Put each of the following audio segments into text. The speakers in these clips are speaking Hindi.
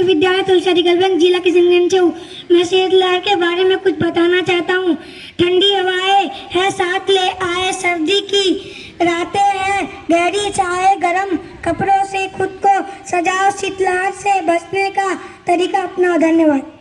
विद्यालय तुलसी गलबंग जिला किशनगंज से हूँ। मैं शीतलहर के बारे में कुछ बताना चाहता हूँ। ठंडी हवाएं है साथ ले आए, सर्दी की रातें हैं गहरी, चाहे गर्म कपड़ों से खुद को सजाओ, शीतलहर से बचने का तरीका अपनाओ। धन्यवाद।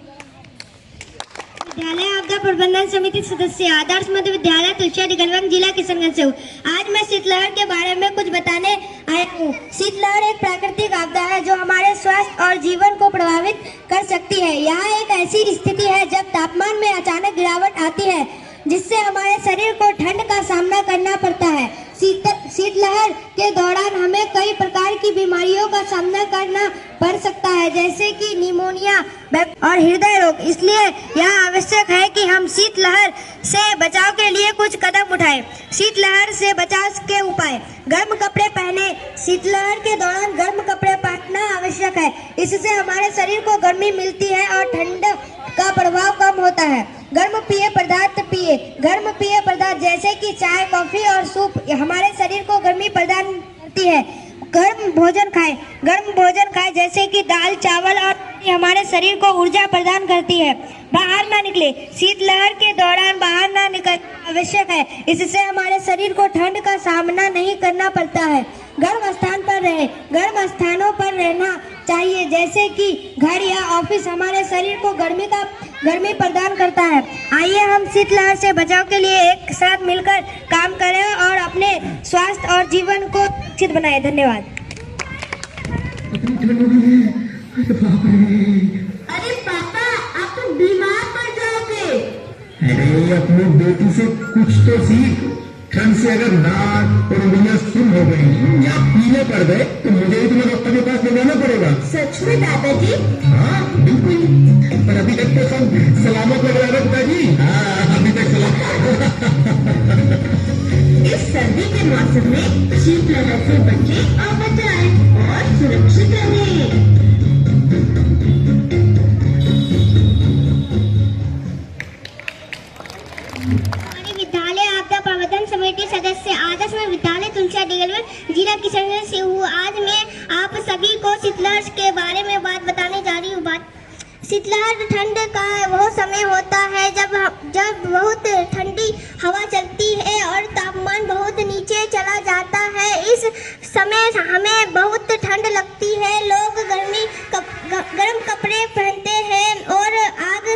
विद्यालय आपदा प्रबंधन समिति सदस्य आदर्श मध्य विद्यालय तुलसी गलबंग जिला किशनगंज से हूँ। आज मैं शीतलहर के बारे में कुछ बताने आया हूँ। शीतलहर एक प्राकृतिक आपदा है जो हमारे स्वास्थ्य और जीवन को प्रभावित कर सकती है। यह एक ऐसी स्थिति है जब तापमान में अचानक गिरावट आती है, जिससे हमारे शरीर को ठंड का सामना करना पड़ता है। शीतलहर के दौरान हमें कई प्रकार की बीमारियों का सामना करना पड़ सकता है, जैसे कि निमोनिया और हृदय रोग। इसलिए यह आवश्यक है कि हम शीतलहर से बचाव के लिए कुछ कदम उठाएं। शीतलहर से बचाव के उपाय: गर्म कपड़े पहने। शीतलहर के दौरान गर्म कपड़े पहनना आवश्यक है। इससे हमारे शरीर को गर्मी मिलती है और ठंड का प्रभाव कम होता है। गर्म पेय पदार्थ पिए। गर्म पेय पदार्थ जैसे कि चाय, कॉफी और सूप हमारे शरीर को गर्मी प्रदान करती है। गर्म भोजन खाएं। गर्म भोजन खाएं जैसे कि दाल, चावल और हमारे शरीर को ऊर्जा प्रदान करती है। बाहर ना निकले। शीतलहर के दौरान बाहर ना निकलना आवश्यक है। इससे हमारे शरीर को ठंड का सामना नहीं करना पड़ता है। गर्म स्थान पर रहे। गर्म स्थानों पर रहना चाहिए, जैसे कि घर या ऑफिस हमारे शरीर को गर्मी प्रदान करता है। आइए हम शीतलहर से बचाव के लिए एक साथ मिलकर काम करें और अपने स्वास्थ्य और जीवन को सुरक्षित बनाएं। धन्यवाद। अरे पापा, आप तो बीमार पड़ जाओगे। अरे अपनी बेटी से कुछ तो सीख। ठंड से अगर नाक और उंगलियां सुन हो गई या पीले पड़ गए तो मुझे ही तुम्हें डॉक्टर के पास ले जाना पड़ेगा। सच में दादाजी? हाँ बिल्कुल, पर अभी तक तो सब सलामत लग रहा है पिताजी। हाँ अभी तक सलामत। इस सर्दी के मौसम में शीतलहर से बचें और बचाएं और सुरक्षित रहें। समिति सदस्य आदर्श में विद्यालय तुलसी गलबंग जिला किशनगंज से हूँ। आज मैं आप सभी को शीतलहर के बारे में बात बताने जा रही हूँ। शीतलहर ठंड का वो समय होता है जब बहुत ठंडी हवा चलती है और तापमान बहुत नीचे चला जाता है। इस समय हमें बहुत ठंड लगती है। लोग गर्म कपड़े पहनते हैं और आग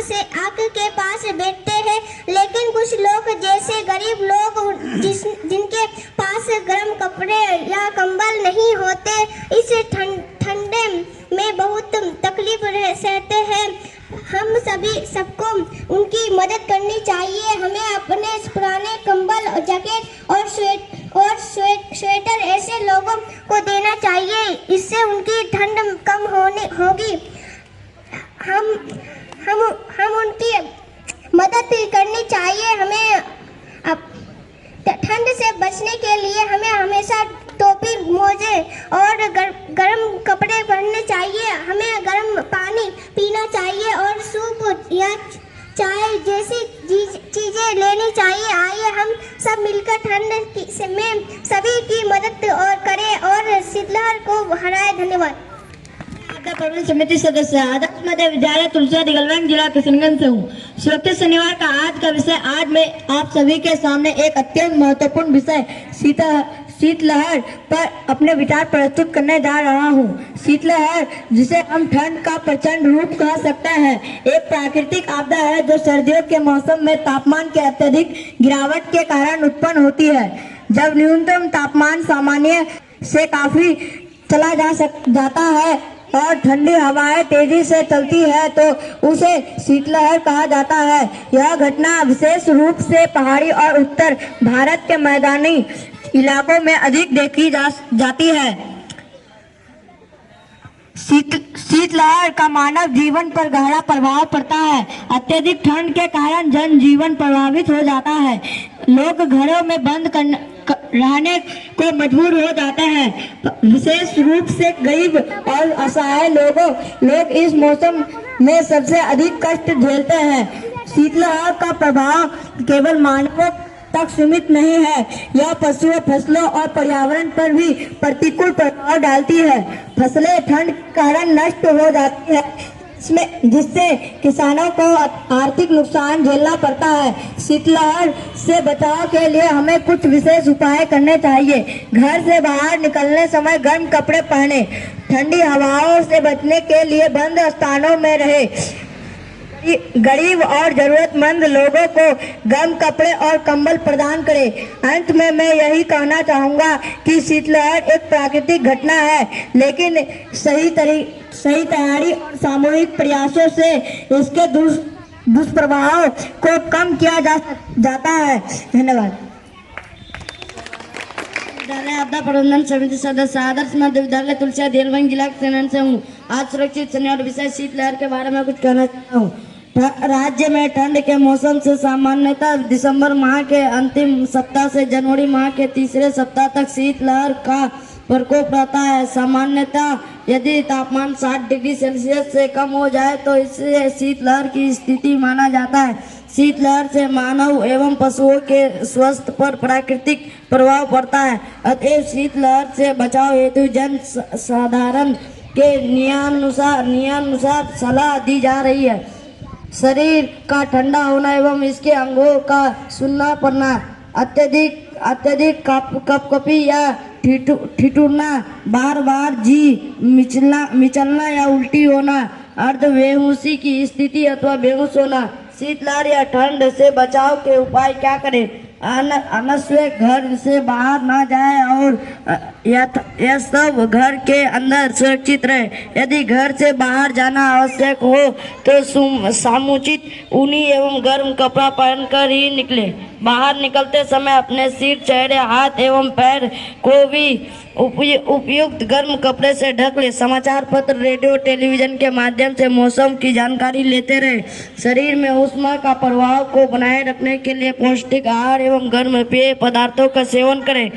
के पास बैठते हैं, लेकिन कुछ लोग जैसे गरीब लोग जिनके पास गर्म कपड़े या कंबल नहीं होते, इस ठंडे में बहुत तकलीफ सहते हैं। हम सबको उनकी मदद करनी चाहिए। हमें अपने पुराने कंबल, जैकेट और स्वेटर ऐसे लोगों को देना चाहिए, इससे उनकी ठंड कम होगी। हम उनकी मदद करनी चाहिए। हमें ठंड से बचने के लिए हमें हमेशा टोपी, मोजे और गर्म कपड़े पहनने चाहिए। हमें गर्म पानी पीना चाहिए और सूप या चाय जैसी चीजें लेनी चाहिए। आइए हम सब मिलकर ठंड में सभी की मदद करें और शीतलहर को हराएं। धन्यवाद। आपदा प्रबंधन समिति सदस्य आदर्श मध्य विद्यालय तुलसी गलबंग जिला किशनगंज से हूँ। सुरक्षित शनिवार का आज का विषय, आज मैं आप सभी के सामने एक अत्यंत महत्वपूर्ण विषय शीतलहर पर अपने विचार प्रस्तुत करने जा रहा हूँ। शीतलहर, जिसे हम ठंड का प्रचंड रूप कह सकते हैं, एक प्राकृतिक आपदा है जो सर्दियों के मौसम में तापमान के अत्यधिक गिरावट के कारण उत्पन्न होती है। जब न्यूनतम तापमान सामान्य से काफी चला जाता है और ठंडी हवाएं तेजी से चलती है तो उसे शीतलहर कहा जाता है। यह घटना विशेष रूप से पहाड़ी और उत्तर भारत के मैदानी इलाकों में अधिक देखी जाती है। शीतलहर का मानव जीवन पर गहरा प्रभाव पड़ता है। अत्यधिक ठंड के कारण जनजीवन प्रभावित हो जाता है। लोग घरों में बंद रहने को मजबूर हो जाते हैं। विशेष रूप से गरीब और असहाय लोग इस मौसम में सबसे अधिक कष्ट झेलते हैं। शीतलहर का प्रभाव केवल मानवों तक सीमित नहीं है, यह पशुओं, फसलों और पर्यावरण पर भी प्रतिकूल प्रभाव डालती है। फसलें ठंड के कारण नष्ट हो जाती है, जिससे किसानों को आर्थिक नुकसान झेलना पड़ता है। शीतलहर से बचाव के लिए हमें कुछ विशेष उपाय करने चाहिए। घर से बाहर निकलने समय गर्म कपड़े पहने, ठंडी हवाओं से बचने के लिए बंद स्थानों में रहे, गरीब और जरूरतमंद लोगों को गर्म कपड़े और कंबल प्रदान करें। अंत में मैं यही कहना चाहूँगा कि शीतलहर एक प्राकृतिक घटना है, लेकिन सही तैयारी और सामूहिक प्रयासों से इसके दुष्प्रभाव को कम किया जाता है। धन्यवाद। विद्यालय आपदा प्रबंधन समिति सदस्य आदर्श मध्य विद्यालय तुलसिया देलवंग जिला किशनगंज से हूँ। आज सुरक्षित शनिवार विषय शीतलहर के बारे में कुछ कहना चाहता हूँ। राज्य में ठंड के मौसम से सामान्यतः दिसंबर माह के अंतिम सप्ताह से जनवरी माह के तीसरे सप्ताह तक शीतलहर का प्रकोप रहता है। सामान्यतः यदि तापमान 60 डिग्री सेल्सियस से कम हो जाए तो इसे शीतलहर की स्थिति माना जाता है। शीतलहर से मानव एवं पशुओं के स्वास्थ्य पर प्राकृतिक प्रभाव पड़ता है। अतएव शीतलहर से बचाव हेतु जन साधारण के नियमानुसार सलाह दी जा रही है। शरीर का ठंडा होना एवं इसके अंगों का सुन्ना पड़ना, अत्यधिक कपकपी या ठिठुरना, बार बार जी मिचलना या उल्टी होना, अर्ध बेहोशी की स्थिति अथवा बेहोश होना। शीतलहर या ठंड से बचाव के उपाय क्या करें? अनावश्यक घर से बाहर ना जाए और यह सब घर के अंदर सुरक्षित रहे। यदि घर से बाहर जाना आवश्यक हो तो समुचित ऊनी एवं गर्म कपड़ा पहनकर ही निकले। बाहर निकलते समय अपने सिर, चेहरे, हाथ एवं पैर को भी उपयुक्त गर्म कपड़े से ढक ले। समाचार पत्र, रेडियो, टेलीविजन के माध्यम से मौसम की जानकारी लेते रहे। शरीर में ऊष्मा का प्रभाव को बनाए रखने के लिए पौष्टिक आहार एवं गर्म पेय पदार्थों का सेवन करें।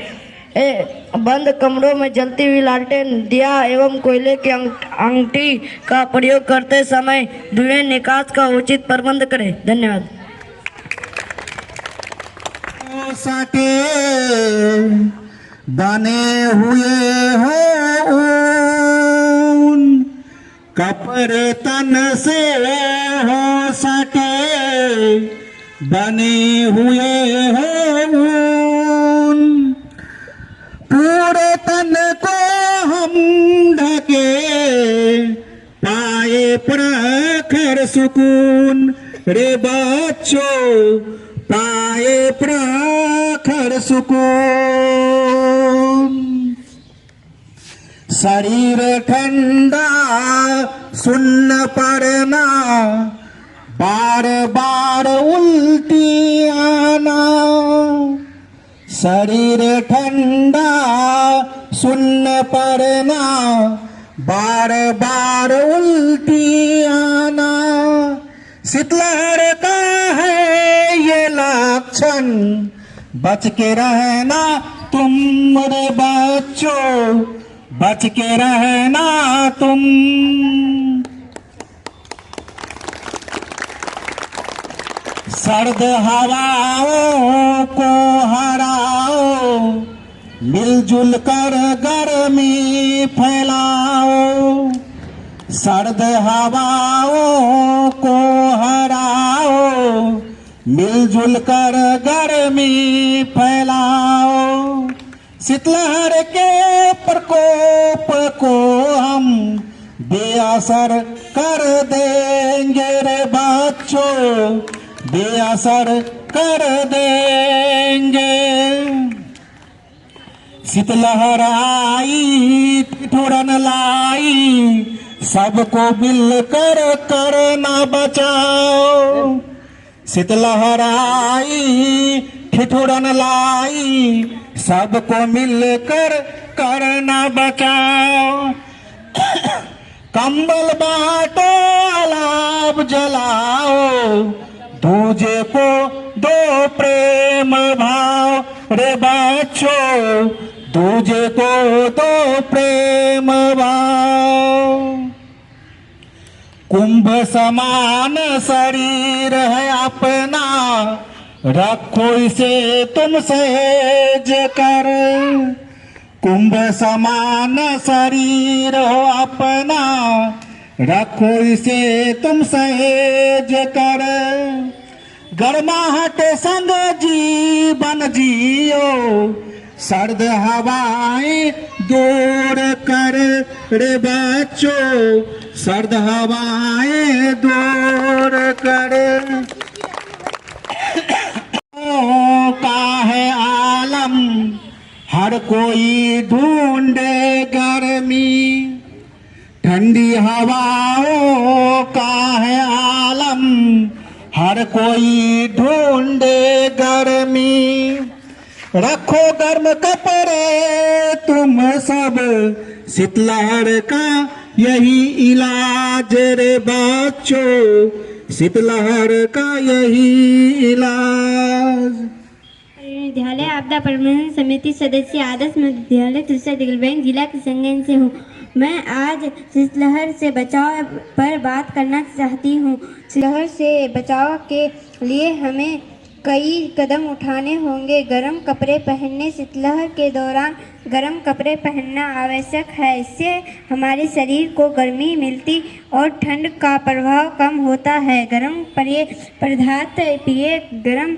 बंद कमरों में जलती हुई लालटेन, दिया एवं कोयले की अंगीठी का प्रयोग करते समय धुएं निकास का उचित प्रबंध करें। धन्यवाद। बने हुए हो ऊन, कपड़े तन से हो सके, बने हुए हो ऊन, पूरे तन को हम ढके, पाए प्रखर सुकून। रे बच्चों, पाए प्रखर सुकून। शरीर ठंडा सुन्न पड़ना, बार बार उल्टी आना। शरीर ठंडा सुन्न पड़ना, बार बार उल्टी आना। शीतलहर का है ये लक्षण, बच के रहना तुम रे बच्चों, बच के रहना तुम। सर्द हवाओं को हराओ, मिलजुल कर गर्मी फैलाओ। सर्द हवाओं को हराओ, मिलजुल कर गर्मी फैलाओ। शीतलहर के प्रकोप को हम बेअसर कर देंगे रे बच्चों, बेअसर कर देंगे। शीतलहर आई, ठिठुरन लाई, सबको मिलकर करना बचाओ। शीतलहर आई, ठिठुरन लाई, सबको मिलकर करना बचाओ। कंबल बांटो, अलाव जलाओ, दूजे को दो प्रेम भाव रे बच्चों, दूजे को दो प्रेम भाव। कुंभ समान शरीर है अपना, रखो इसे तुम सहेज कर। कुंभ समान शरीर हो अपना, रखो इसे तुम सहेज कर। गर्माहट संग जीवन जियो, सर्द हवाएं दूर कर रे बच्चों, सर्द हवाएं दूर कर। का है आलम हर कोई ढूंढे गर्मी, ठंडी हवाओं का है आलम हर कोई ढूंढे गर्मी। रखो गर्म कपड़े तुम सब, शीतलहर का यही इलाज रे बच्चों, शीतलहर का यही इलाज। विद्यालय आपदा प्रबंधन समिति सदस्य आदर्श मध्य विद्यालय तुलसा दिगलबैंक जिला किशनगंज से हूँ। मैं आज शीतलहर से बचाव पर बात करना चाहती हूँ। शीतलहर से बचाव के लिए हमें कई कदम उठाने होंगे। गर्म कपड़े पहनने, शीतलहर के दौरान गर्म कपड़े पहनना आवश्यक है। इससे हमारे शरीर को गर्मी मिलती और ठंड का प्रभाव कम होता है। गर्म पेय पदार्थ पिए, गर्म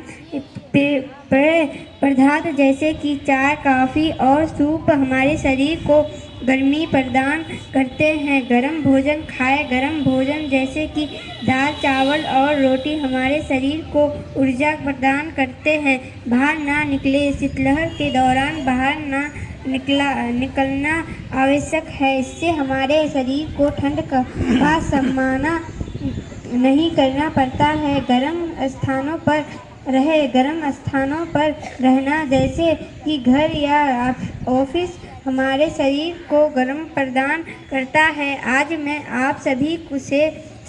पेय पदार्थ जैसे कि चाय, कॉफ़ी और सूप हमारे शरीर को गर्मी प्रदान करते हैं। गर्म भोजन खाएं। गर्म भोजन जैसे कि दाल, चावल और रोटी हमारे शरीर को ऊर्जा प्रदान करते हैं। बाहर ना निकले, शीतलहर के दौरान बाहर ना निकलना आवश्यक है। इससे हमारे शरीर को ठंड का सामना नहीं करना पड़ता है। गर्म स्थानों पर रहे। गर्म स्थानों पर रहना जैसे कि घर या ऑफिस हमारे शरीर को गर्म प्रदान करता है। आज मैं आप सभी से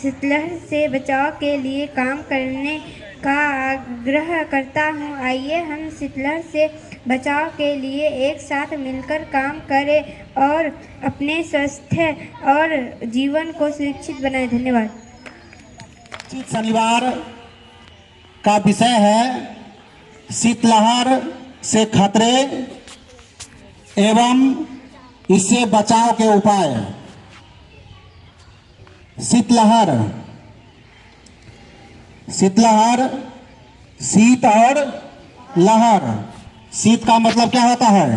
शीतलहर से बचाव के लिए काम करने का आग्रह करता हूँ। आइए हम शीतलहर से बचाव के लिए एक साथ मिलकर काम करें और अपने स्वास्थ्य और जीवन को सुरक्षित बनाएं। धन्यवाद। शनिवार का विषय है शीतलहर से खतरे एवं इससे बचाव के उपाय। शीतलहर, शीतलहर शीत और लहर। शीत का मतलब क्या होता है?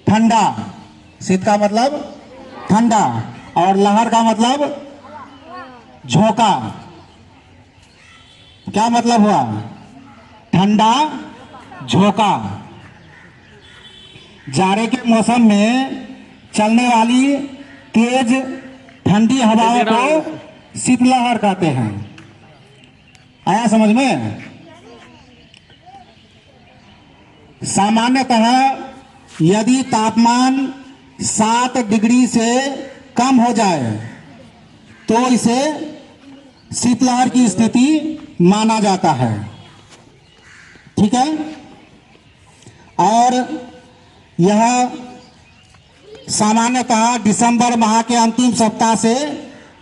ठंडा। शीत का मतलब ठंडा और लहर का मतलब झोंका। क्या मतलब हुआ? ठंडा झोंका। जाड़े के मौसम में चलने वाली तेज ठंडी हवाओं को शीतलहर कहते हैं। आया समझ में? सामान्यतः यदि तापमान 7 डिग्री से कम हो जाए तो इसे शीतलहर की स्थिति माना जाता है। ठीक है? और यह सामान्यतः दिसंबर माह के अंतिम सप्ताह से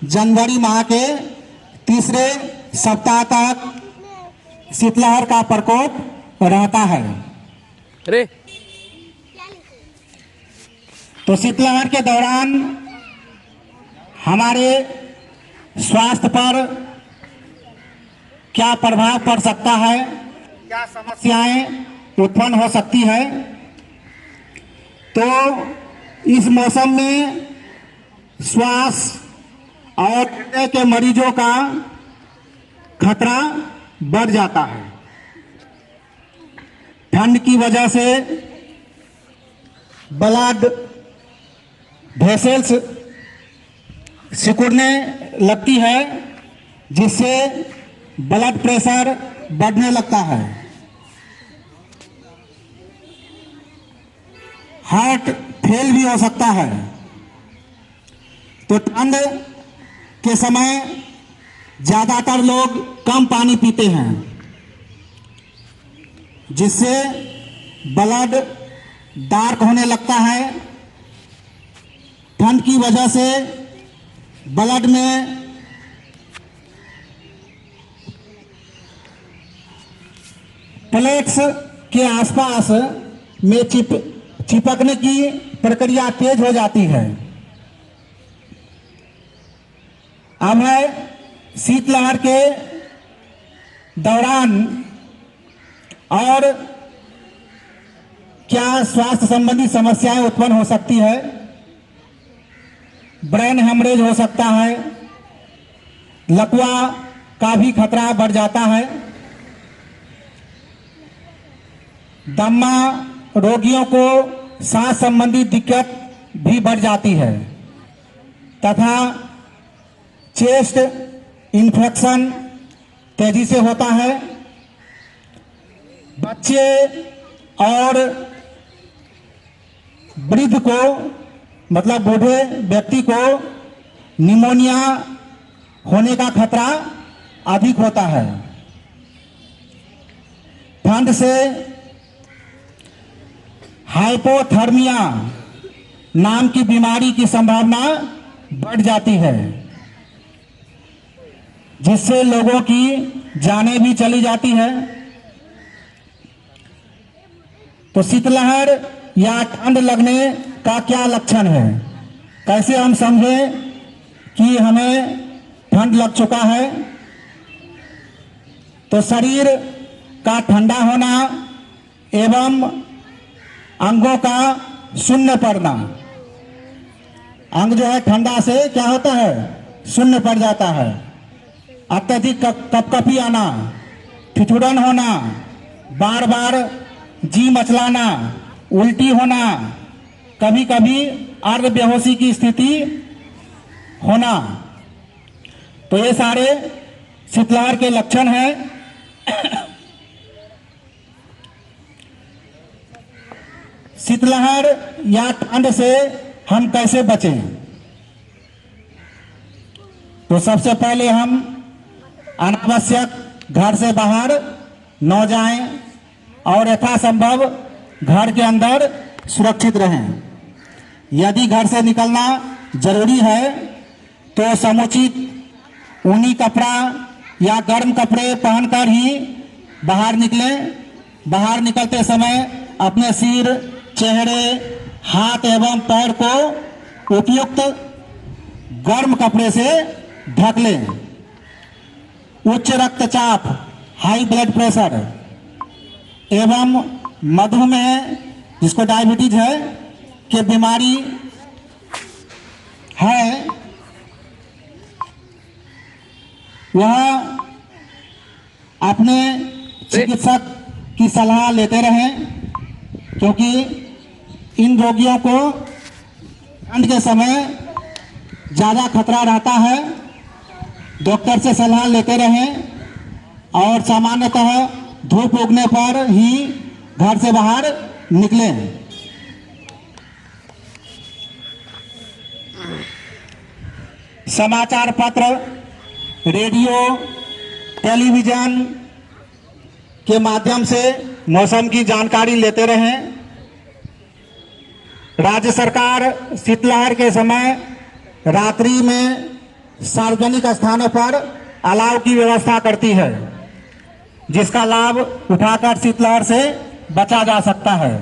जनवरी माह के तीसरे सप्ताह तक शीतलहर का प्रकोप रहता है। तो शीतलहर के दौरान हमारे स्वास्थ्य पर क्या प्रभाव पड़ सकता है, क्या समस्याएं उत्पन्न हो सकती है। तो इस मौसम में श्वास और हृदय के मरीजों का खतरा बढ़ जाता है। ठंड की वजह से ब्लड वेसल्स सिकुड़ने लगती है, जिससे ब्लड प्रेशर बढ़ने लगता है। हार्ट फेल भी हो सकता है। तो ठंड के समय ज्यादातर लोग कम पानी पीते हैं, जिससे ब्लड डार्क होने लगता है। ठंड की वजह से ब्लड में प्लेट्स के आसपास में चिपकने की प्रक्रिया तेज हो जाती है। अब है शीतलहर के दौरान और क्या स्वास्थ्य संबंधी समस्याएं उत्पन्न हो सकती है। ब्रेन हेमरेज हो सकता है, लकवा का भी खतरा बढ़ जाता है, दमा रोगियों को सांस संबंधी दिक्कत भी बढ़ जाती है तथा चेस्ट इन्फेक्शन तेजी से होता है। बच्चे और वृद्ध को मतलब बूढ़े व्यक्ति को निमोनिया होने का खतरा अधिक होता है। ठंड से हाइपोथर्मिया नाम की बीमारी की संभावना बढ़ जाती है, जिससे लोगों की जानें भी चली जाती है। तो शीतलहर या ठंड लगने का क्या लक्षण है, कैसे हम समझें कि हमें ठंड लग चुका है। तो शरीर का ठंडा होना एवं अंगों का शून्य पड़ना। अंग जो है ठंडा से क्या होता है, शून्य पड़ जाता है। अत्यधिक कपकपी आना, ठिठुरन होना, बार बार जी मचलाना, उल्टी होना, कभी कभी अर्ध बेहोशी की स्थिति होना, तो ये सारे शीतलहर के लक्षण हैं। शीतलहर या ठंड से हम कैसे बचें? तो सबसे पहले हम अनावश्यक घर से बाहर न जाएं और यथासंभव घर के अंदर सुरक्षित रहें। यदि घर से निकलना जरूरी है तो समुचित ऊनी कपड़ा या गर्म कपड़े पहनकर ही बाहर निकलें। बाहर निकलते समय अपने सिर, चेहरे, हाथ एवं पैर को उपयुक्त गर्म कपड़े से ढक लें। उच्च रक्तचाप, हाई ब्लड प्रेशर एवं मधुमेह, जिसको डायबिटीज है, की बीमारी है, वह अपने चिकित्सक की सलाह लेते रहें, क्योंकि इन रोगियों को ठंड के समय ज़्यादा खतरा रहता है। डॉक्टर से सलाह लेते रहें और सामान्यतः धूप उगने पर ही घर से बाहर निकलें। समाचार पत्र, रेडियो, टेलीविज़न के माध्यम से मौसम की जानकारी लेते रहें। राज्य सरकार शीतलहर के समय रात्रि में सार्वजनिक स्थानों पर अलाव की व्यवस्था करती है, जिसका लाभ उठाकर शीतलहर से बचा जा सकता है।